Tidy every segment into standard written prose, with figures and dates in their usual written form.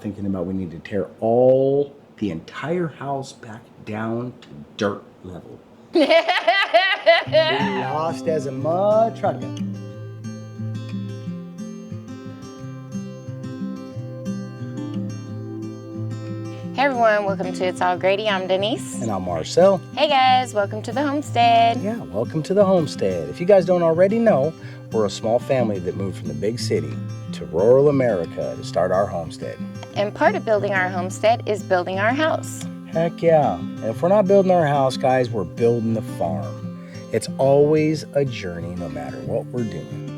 Thinking about we need to tear all the entire house back down to dirt level. Lost as a mud trucker. Hey everyone, welcome to It's All Grady. I'm Denise. And I'm Marcel. Hey guys, welcome to the homestead. Yeah, welcome to the homestead. If you guys don't already know, we're a small family that moved from the big city to rural America to start our homestead. And part of building our homestead is building our house. Heck yeah. And if we're not building our house, guys, we're building the farm. It's always a journey no matter what we're doing.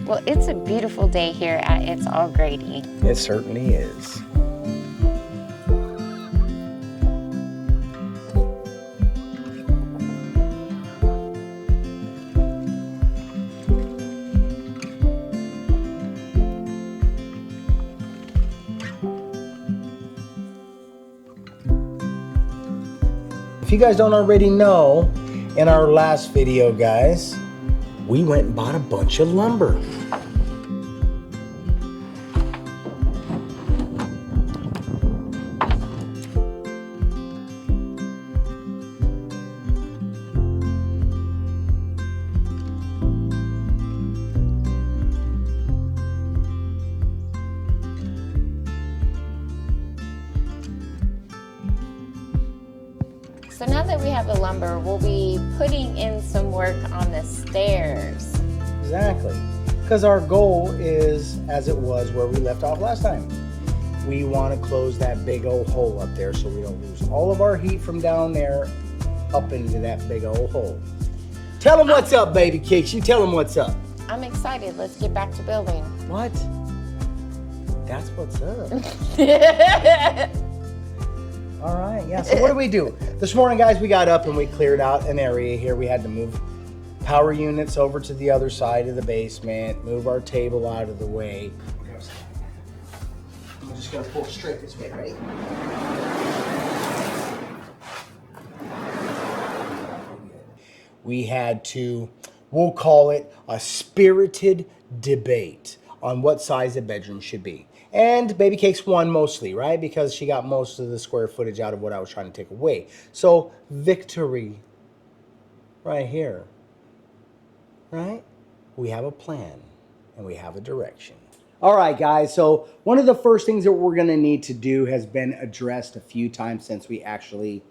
Well, it's a beautiful day here at It's All Grady. It certainly is. If you guys don't already know, in our last video, guys, we went and bought a bunch of lumber. So now that we have the lumber, we'll be putting in some work on the stairs. Exactly. Because our goal is, as it was where we left off last time, we want to close that big old hole up there so we don't lose all of our heat from down there up into that big old hole. Tell them what's up, baby cakes. You tell them what's up. I'm excited. Let's get back to building. What? That's what's up. All right, yeah, so what do we do? This morning, guys, we got up and we cleared out an area here. We had to move power units over to the other side of the basement, move our table out of the way. I'm just gonna pull straight this way, right? We had to, we'll call it a spirited debate on what size a bedroom should be. And Baby Cakes won mostly, right? Because she got most of the square footage out of what I was trying to take away. So victory right here, right? We have a plan and we have a direction. All right, guys. So one of the first things that we're going to need to do has been addressed a few times since we actually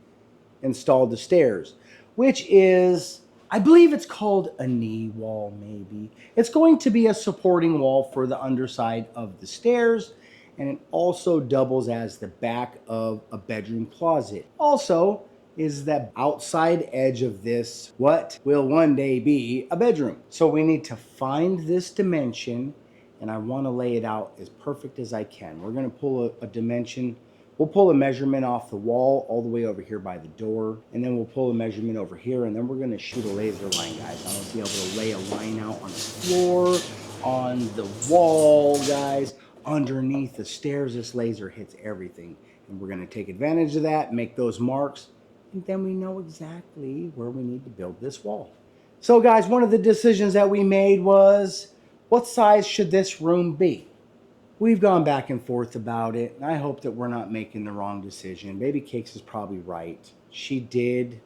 installed the stairs, which is, I believe it's called a knee wall, maybe. It's going to be a supporting wall for the underside of the stairs, and it also doubles as the back of a bedroom closet. Also is that outside edge of this, what will one day be a bedroom. So we need to find this dimension, and I want to lay it out as perfect as I can. We're going to pull a dimension. We'll pull a measurement off the wall all the way over here by the door, and then we'll pull a measurement over here, and then we're going to shoot a laser line, guys. I want to be able to lay a line out on the floor, on the wall, guys, underneath the stairs. This laser hits everything, and we're going to take advantage of that, make those marks, and then we know exactly where we need to build this wall. So, guys, one of the decisions that we made was, what size should this room be? We've gone back and forth about it, and I hope that we're not making the wrong decision. Baby Cakes is probably right. She did,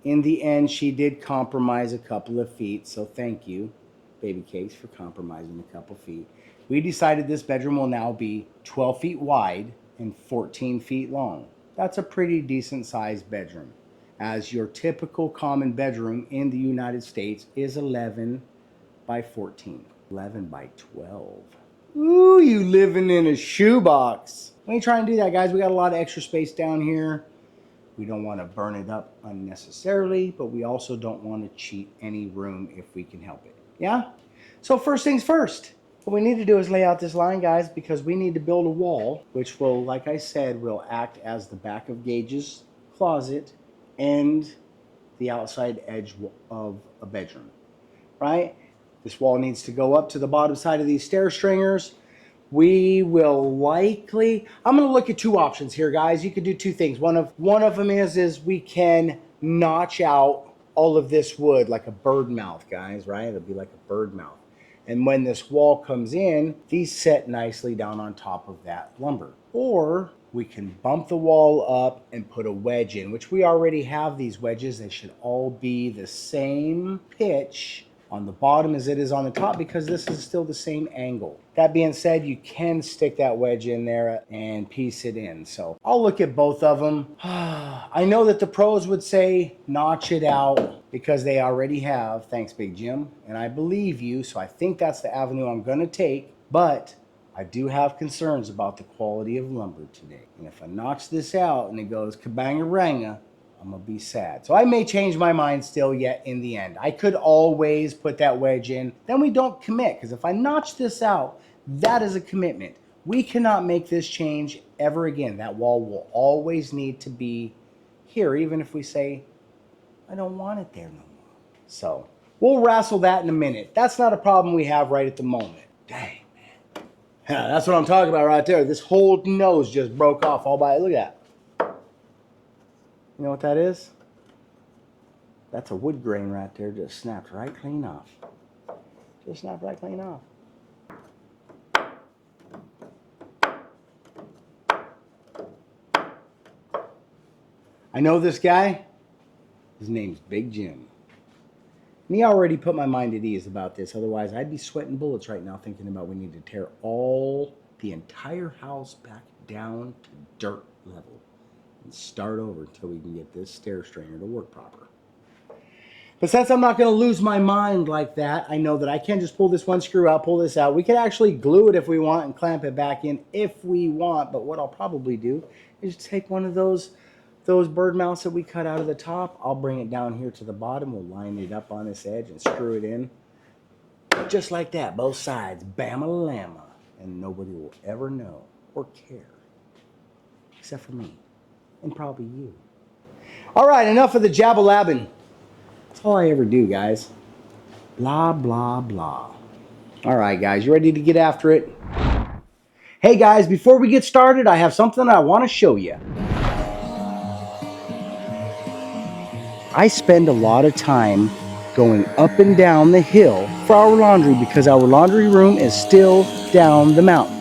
in the end, she did compromise a couple of feet, so thank you, Baby Cakes, for compromising a couple feet. We decided this bedroom will now be 12 feet wide and 14 feet long. That's a pretty decent sized bedroom, as your typical common bedroom in the United States is 11 by 14, 11 by 12. Ooh, you living in a shoebox. When you try and do that, guys, we got a lot of extra space down here. We don't want to burn it up unnecessarily, but we also don't want to cheat any room if we can help it. Yeah? So first things first. What we need to do is lay out this line, guys, because we need to build a wall, which will, like I said, will act as the back of Gage's closet and the outside edge of a bedroom, right? This wall needs to go up to the bottom side of these stair stringers. We will likely, I'm going to look at two options here, guys. You could do two things. One of them is we can notch out all of this wood like a bird mouth, guys, right? It'll be like a bird mouth. And when this wall comes in, these set nicely down on top of that lumber. Or we can bump the wall up and put a wedge in, which we already have these wedges. They should all be the same pitch on the bottom as it is on the top because this is still the same angle. That being said, you can stick that wedge in there and piece it in. So I'll look at both of them. I know that the pros would say notch it out because they already have, thanks Big Jim, and I believe you, so I think that's the avenue I'm gonna take, but I do have concerns about the quality of lumber today. And if I notch this out and it goes kabanga-ranga, I'm gonna be sad. So I may change my mind still yet in the end. I could always put that wedge in. Then we don't commit, because if I notch this out, that is a commitment. We cannot make this change ever again. That wall will always need to be here, even if we say, I don't want it there no more. So we'll wrestle that in a minute. That's not a problem we have right at the moment. Dang, man. Yeah, that's what I'm talking about right there. This whole nose just broke off all by, look at that. You know what that is? That's a wood grain right there, just snapped right clean off. Just snapped right clean off. I know this guy. His name's Big Jim. And he already put my mind at ease about this. Otherwise, I'd be sweating bullets right now thinking about we need to tear the entire house back down to dirt level and start over until we can get this stair strainer to work proper. But since I'm not going to lose my mind like that, I know that I can just pull this one screw out, pull this out. We could actually glue it if we want and clamp it back in if we want. But what I'll probably do is take one of those bird mounts that we cut out of the top. I'll bring it down here to the bottom. We'll line it up on this edge and screw it in. Just like that, both sides, bama-lama. And nobody will ever know or care. Except for me. And probably you. All right, enough of the jabba-labbing. That's all I ever do, guys. Blah, blah, blah. All right, guys, you ready to get after it? Hey, guys, before we get started, I have something I want to show you. I spend a lot of time going up and down the hill for our laundry because our laundry room is still down the mountain.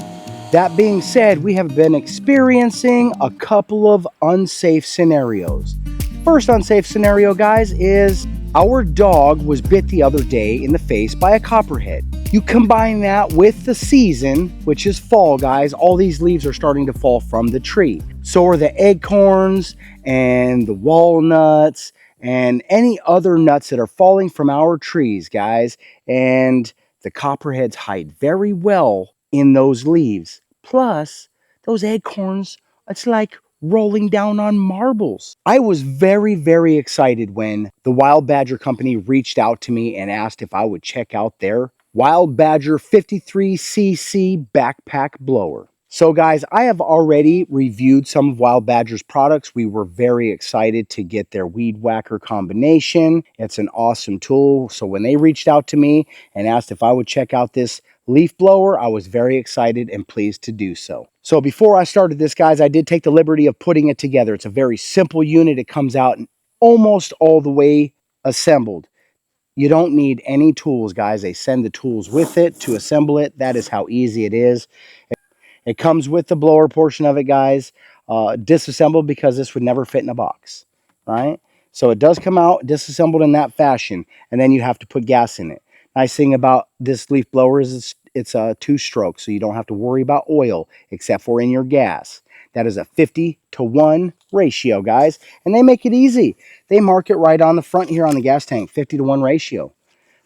That being said, we have been experiencing a couple of unsafe scenarios. First unsafe scenario, guys, is our dog was bit the other day in the face by a copperhead. You combine that with the season, which is fall, guys. All these leaves are starting to fall from the tree. So are the acorns and the walnuts and any other nuts that are falling from our trees, guys. And the copperheads hide very well in those leaves. Plus, those acorns, it's like rolling down on marbles. I was very, very excited when the Wild Badger company reached out to me and asked if I would check out their Wild Badger 53cc backpack blower. So guys, I have already reviewed some of Wild Badger's products. We were very excited to get their Weed Whacker combination. It's an awesome tool. So when they reached out to me and asked if I would check out this leaf blower, I was very excited and pleased to do so. So before I started this, guys, I did take the liberty of putting it together. It's a very simple unit. It comes out almost all the way assembled. You don't need any tools, guys. They send the tools with it to assemble it. That is how easy it is. It comes with the blower portion of it, guys. Disassembled because this would never fit in a box, right? So it does come out disassembled in that fashion, and then you have to put gas in it. Nice thing about this leaf blower is it's a 2-stroke, so you don't have to worry about oil except for in your gas. That is a 50-to-1 ratio, guys, and they make it easy. They mark it right on the front here on the gas tank, 50-to-1 ratio,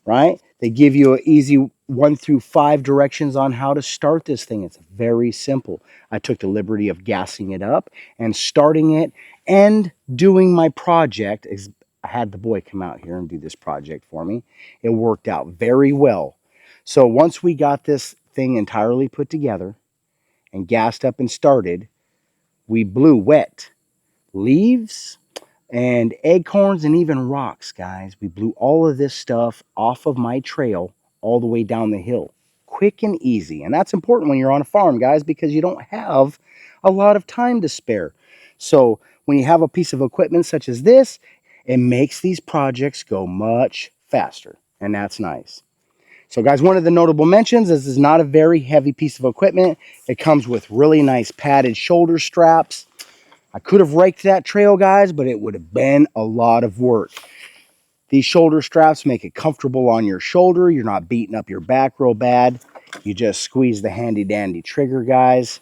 right? They give you an easy 1 through 5 directions on how to start this thing. It's very simple. I took the liberty of gassing it up and starting it and doing my project. I had the boy come out here and do this project for me. It worked out very well. So once we got this thing entirely put together and gassed up and started, we blew wet leaves and acorns and even rocks, guys. We blew all of this stuff off of my trail all the way down the hill. Quick and easy. And that's important when you're on a farm, guys, because you don't have a lot of time to spare. So when you have a piece of equipment such as this, it makes these projects go much faster. And that's nice. So guys, one of the notable mentions is this is not a very heavy piece of equipment. It comes with really nice padded shoulder straps. I could have raked that trail, guys, but it would have been a lot of work. These shoulder straps make it comfortable on your shoulder. You're not beating up your back real bad. You just squeeze the handy dandy trigger, guys,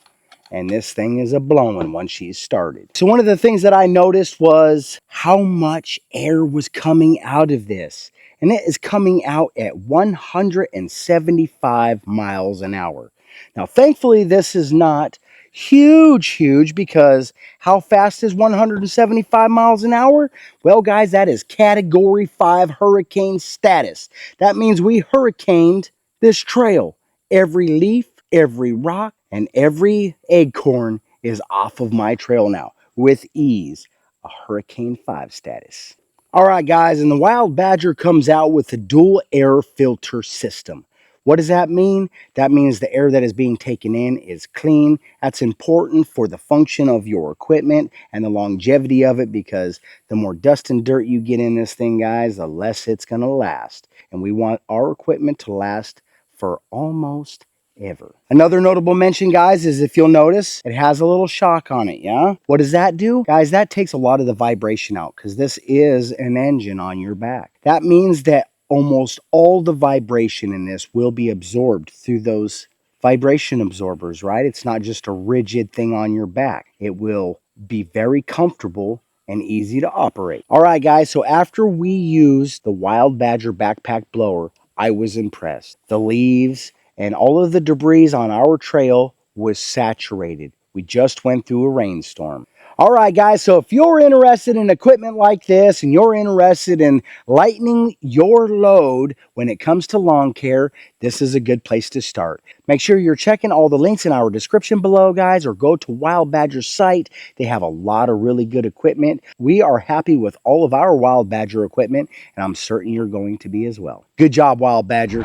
and this thing is a blowing once she's started. So one of the things that I noticed was how much air was coming out of this. And it is coming out at 175 miles an hour. Now, thankfully, this is not huge, because how fast is 175 miles an hour? Well, guys, that is Category 5 hurricane status. That means we hurricaned this trail. Every leaf, every rock, and every acorn is off of my trail now with ease. A Hurricane 5 status. All right, guys, and the Wild Badger comes out with a dual air filter system. What does that mean? That means the air that is being taken in is clean. That's important for the function of your equipment and the longevity of it, because the more dust and dirt you get in this thing, guys, the less it's going to last. And we want our equipment to last for almost ever. Another notable mention, guys, is if you'll notice, it has a little shock on it, yeah? What does that do? Guys, that takes a lot of the vibration out, because this is an engine on your back. That means that almost all the vibration in this will be absorbed through those vibration absorbers, right? It's not just a rigid thing on your back. It will be very comfortable and easy to operate. All right, guys, so after we used the Wild Badger backpack blower, I was impressed. The leaves and all of the debris on our trail was saturated. We just went through a rainstorm. All right, guys, so if you're interested in equipment like this and you're interested in lightening your load when it comes to lawn care, this is a good place to start. Make sure you're checking all the links in our description below, guys, or go to Wild Badger's site. They have a lot of really good equipment. We are happy with all of our Wild Badger equipment, and I'm certain you're going to be as well. Good job, Wild Badger.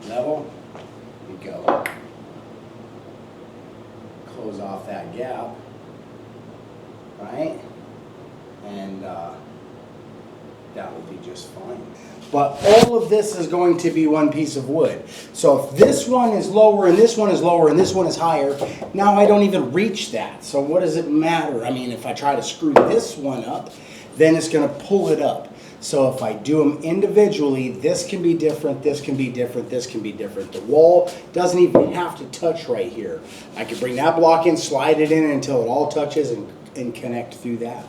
Level. Go. Close off that gap, right? And that will be just fine. But all of this is going to be one piece of wood. So if this one is lower and this one is lower and this one is higher, now I don't even reach that. So what does it matter? I mean, if I try to screw this one up, then it's going to pull it up. So if I do them individually, this can be different, this can be different, this can be different. The wall doesn't even have to touch right here. I can bring that block in, slide it in until it all touches and connect through that.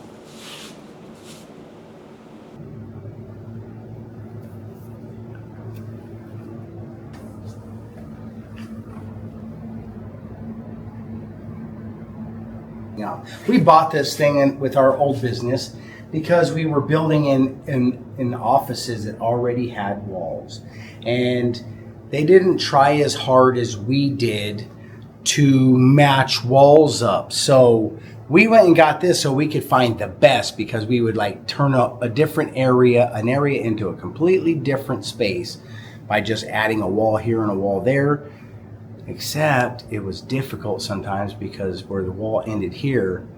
Now, we bought this thing with our old business because we were building in offices that already had walls, and they didn't try as hard as we did to match walls up. So we went and got this so we could find the best, because we would like turn up a different area, an area into a completely different space by just adding a wall here and a wall there. Except it was difficult sometimes because where the wall ended here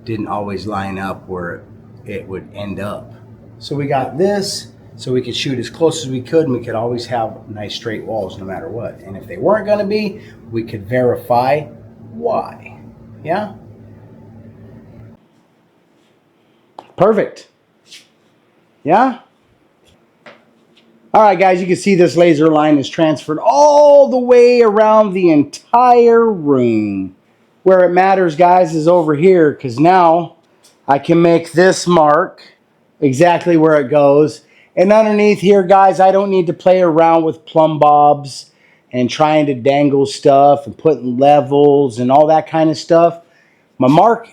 didn't always line up where it would end up. So we got this so we could shoot as close as we could, and we could always have nice straight walls no matter what. And if they weren't going to be, we could verify why. Yeah? Perfect. Yeah? All right, guys, you can see this laser line is transferred all the way around the entire room. Where it matters, guys, is over here, because now I can make this mark exactly where it goes. And underneath here, guys, I don't need to play around with plumb bobs and trying to dangle stuff and putting levels and all that kind of stuff. My mark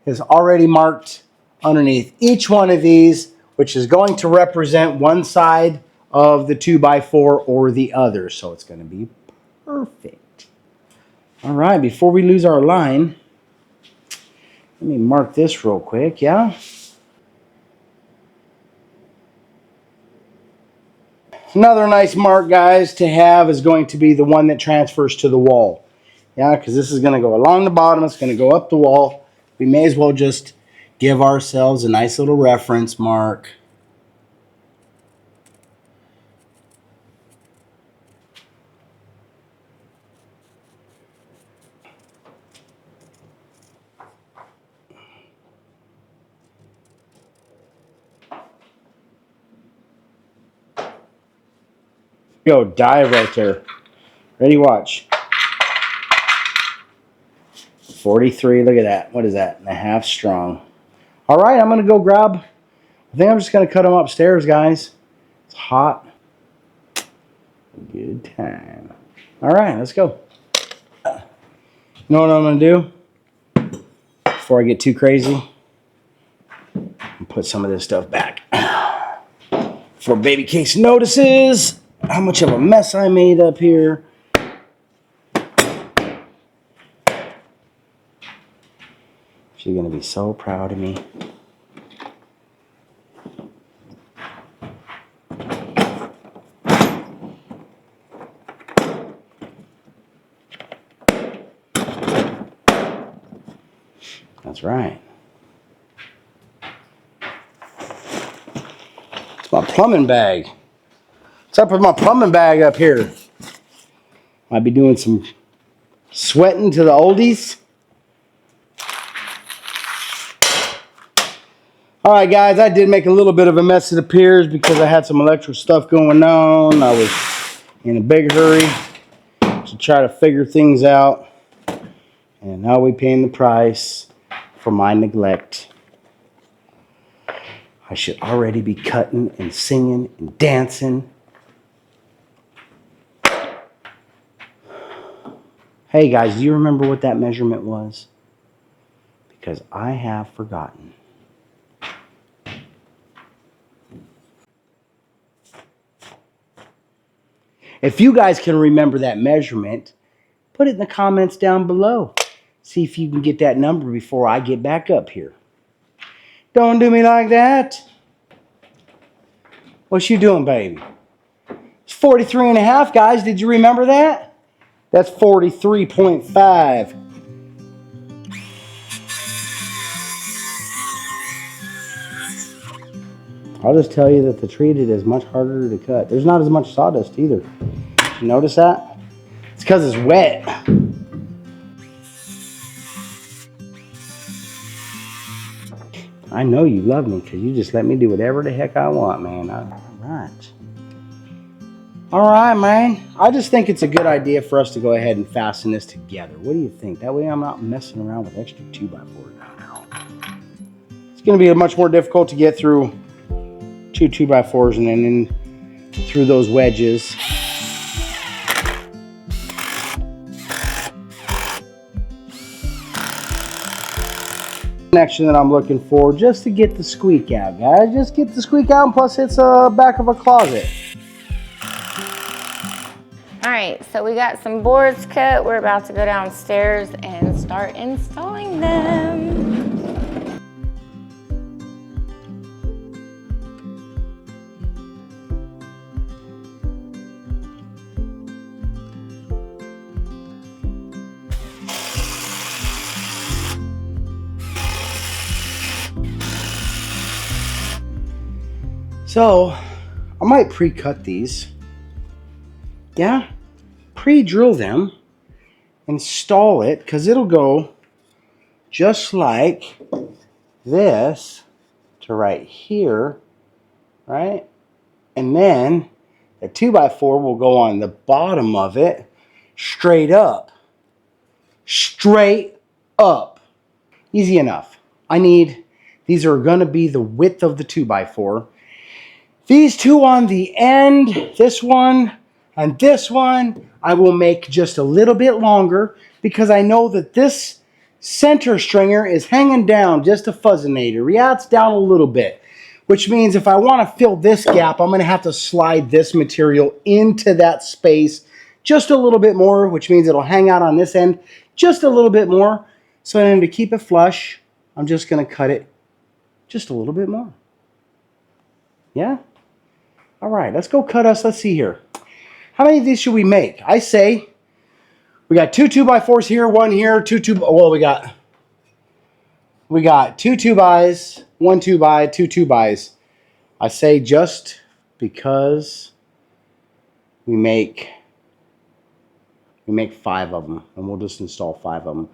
is already marked underneath each one of these, which is going to represent one side of the 2x4 or the other. So it's going to be perfect. All right, before we lose our line, let me mark this real quick, yeah? Another nice mark, guys, to have is going to be the one that transfers to the wall. Yeah, because this is going to go along the bottom. It's going to go up the wall. We may as well just give ourselves a nice little reference mark. Go, dive right there. Ready, watch. 43, look at that. What is that? And a half strong. All right, I'm going to go grab, I think I'm just going to cut them upstairs, guys. It's hot. Good time. All right, let's go. You know what I'm going to do? Before I get too crazy, put some of this stuff back. Before baby case notices how much of a mess I made up here. She's going to be so proud of me. That's right. It's my plumbing bag. What's up with my plumbing bag up here? Might be doing some sweating to the oldies. All right, guys, I did make a little bit of a mess, it appears, because I had some electrical stuff going on. I was in a big hurry to try to figure things out. And now we're paying the price for my neglect. I should already be cutting and singing and dancing. Hey, guys, do you remember what that measurement was? Because I have forgotten. If you guys can remember that measurement, put it in the comments down below. See if you can get that number before I get back up here. Don't do me like that. What you doing, baby? It's 43 and a half, guys. Did you remember that? That's 43.5. I'll just tell you that the treated is much harder to cut. There's not as much sawdust either. Did you notice that? It's because it's wet. I know you love me because you just let me do whatever the heck I want, man. All right. All right, man. I just think it's a good idea for us to go ahead and fasten this together. What do you think? That way I'm not messing around with extra 2x4s. It's going to be much more difficult to get through two 2x4s and then in through those wedges. Connection that I'm looking for just to get the squeak out, guys. Just get the squeak out, and plus it's a back of a closet. All right, so we got some boards cut. We're about to go downstairs and start installing them. So, I might pre-cut these. Yeah, pre-drill them, install it, because it'll go just like this to right here, right? And then the 2x4 will go on the bottom of it, straight up. Straight up. Easy enough. These are going to be the width of the 2x4. These two on the end, this one and this one, I will make just a little bit longer because I know that this center stringer is hanging down just a fuzzinator. Yeah, it's down a little bit, which means if I want to fill this gap, I'm going to have to slide this material into that space just a little bit more, which means it'll hang out on this end just a little bit more. So then to keep it flush, I'm just going to cut it just a little bit more. Yeah? All right, let's go cut us. Let's see here. How many of these should we make? I say we got two 2x4s here, one here, well, we got two 2x, one 2x, two 2xs. I say just because we make 5 of them, and we'll just install 5 of them.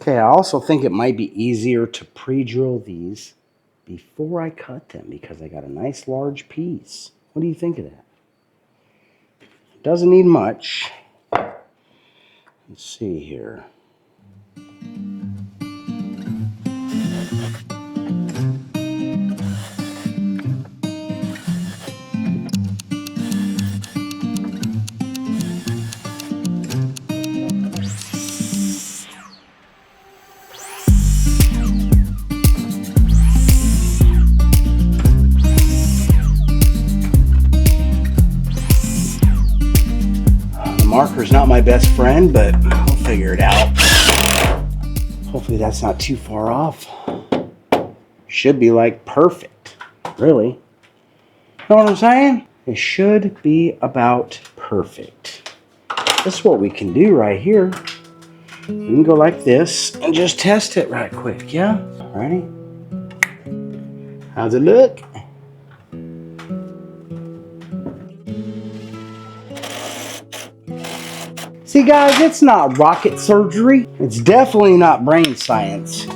Okay, I also think it might be easier to pre-drill these before I cut them because I got a nice large piece. What do you think of that? Doesn't need much. Let's see here. Marker's not my best friend, but I'll figure it out. Hopefully that's not too far off. Should be like perfect, really. Know what I'm saying? It should be about perfect. This is what we can do right here. We can go like this and just test it right quick, yeah? Ready? How's it look? See guys, it's not rocket surgery. It's definitely not brain science. We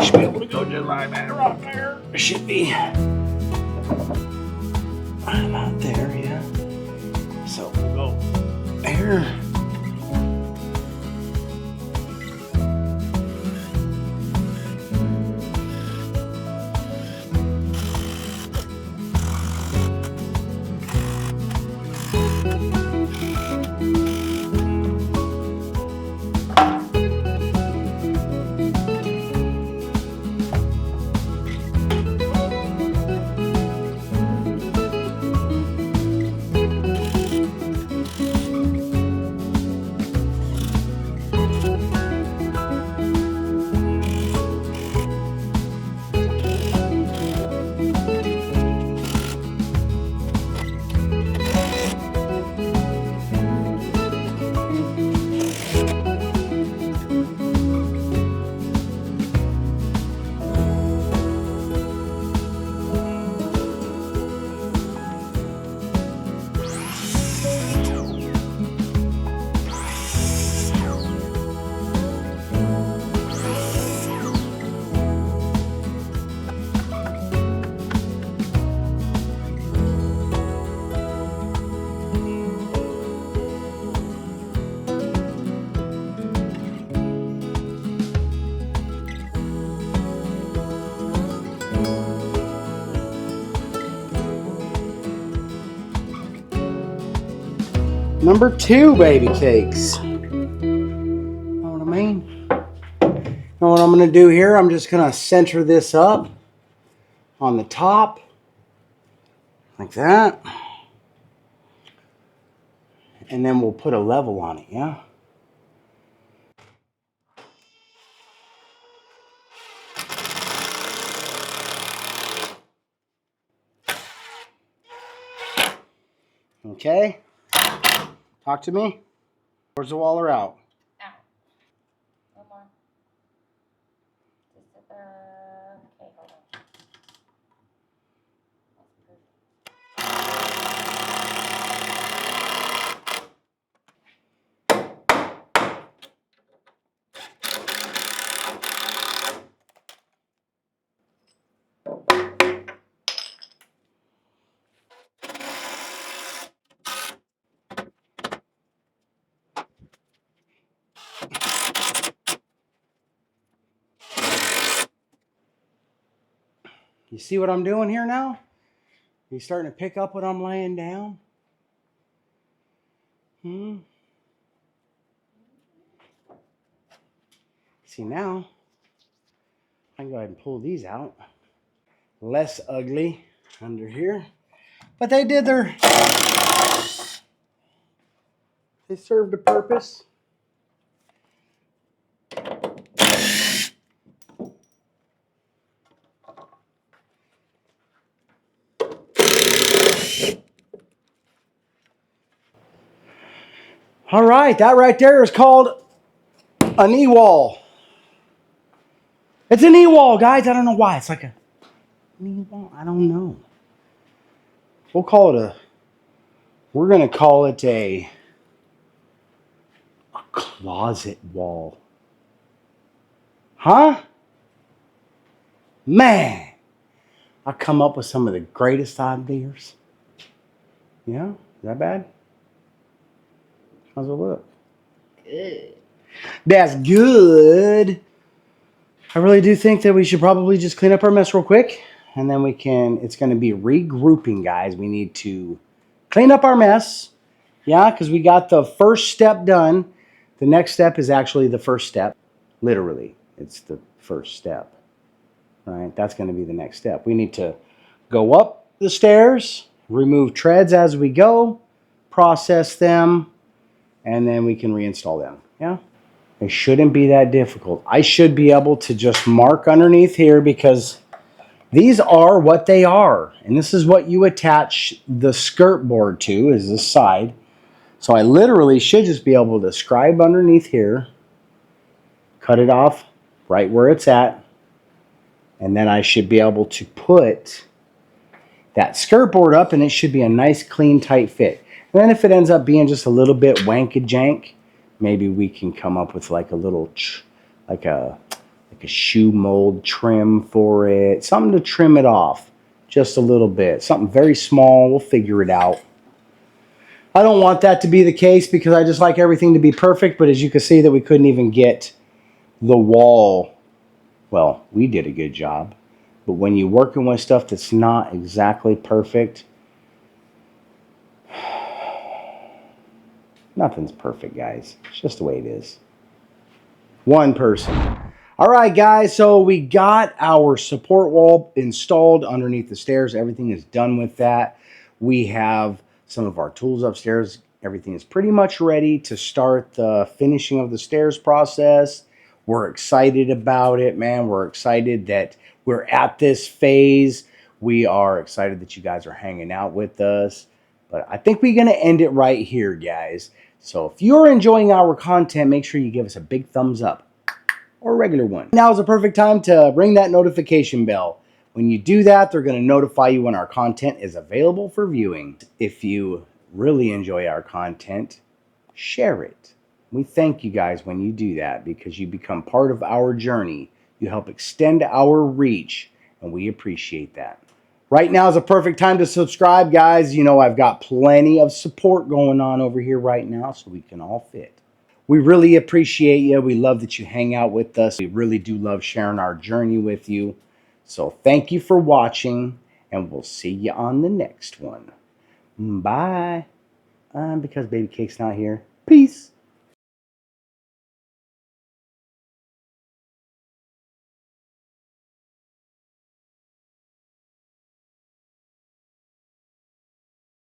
should be able to go just like that right there. It should be about there, yeah. So we'll go there. Number 2 baby cakes. Know what I mean? Know what I'm gonna do here? I'm just gonna center this up on the top, like that. And then we'll put a level on it, yeah? Okay. Talk to me. Where's the wall or out? Out. One more. Just okay, hold on. You see what I'm doing here now? You starting to pick up what I'm laying down? See now, I can go ahead and pull these out. Less ugly under here. But they did their... They served a purpose. All right, that right there is called a knee wall. It's a knee wall, guys. I don't know why. It's like a knee wall. I don't know. We'll call it a... We're going to call it a closet wall. Huh? Man, I come up with some of the greatest ideas. Yeah? Is that bad? How's it look? Good. That's good. I really do think that we should probably just clean up our mess real quick. And then we can... It's going to be regrouping, guys. We need to clean up our mess. Yeah, because we got the first step done. The next step is actually the first step. Literally, it's the first step. Right? That's going to be the next step. We need to go up the stairs, remove treads as we go, process them, and then we can reinstall them. Yeah? It shouldn't be that difficult. I should be able to just mark underneath here because these are what they are. And this is what you attach the skirt board to, is this side. So I literally should just be able to scribe underneath here, cut it off right where it's at, and then I should be able to put that skirt board up, and it should be a nice, clean, tight fit. And then if it ends up being just a little bit wanky-jank, maybe we can come up with like a little, like a shoe mold trim for it. Something to trim it off just a little bit. Something very small. We'll figure it out. I don't want that to be the case because I just like everything to be perfect. But as you can see that we couldn't even get the wall. Well, we did a good job. But when you're working with stuff that's not exactly perfect, nothing's perfect, guys. It's just the way it is. One person. All right, guys, so we got our support wall installed underneath the stairs. Everything is done with that. We have some of our tools upstairs. Everything is pretty much ready to start the finishing of the stairs process. We're excited about it, man. We're excited that we're at this phase. We are excited that you guys are hanging out with us. But I think we're going to end it right here, guys. So if you're enjoying our content, make sure you give us a big thumbs up or a regular one. Now is a perfect time to ring that notification bell. When you do that, they're going to notify you when our content is available for viewing. If you really enjoy our content, share it. We thank you guys when you do that because you become part of our journey. You help extend our reach, and we appreciate that. Right now is a perfect time to subscribe, guys. You know, I've got plenty of support going on over here right now, so we can all fit. We really appreciate you. We love that you hang out with us. We really do love sharing our journey with you. So thank you for watching, and we'll see you on the next one. Bye. Because Baby Cake's not here.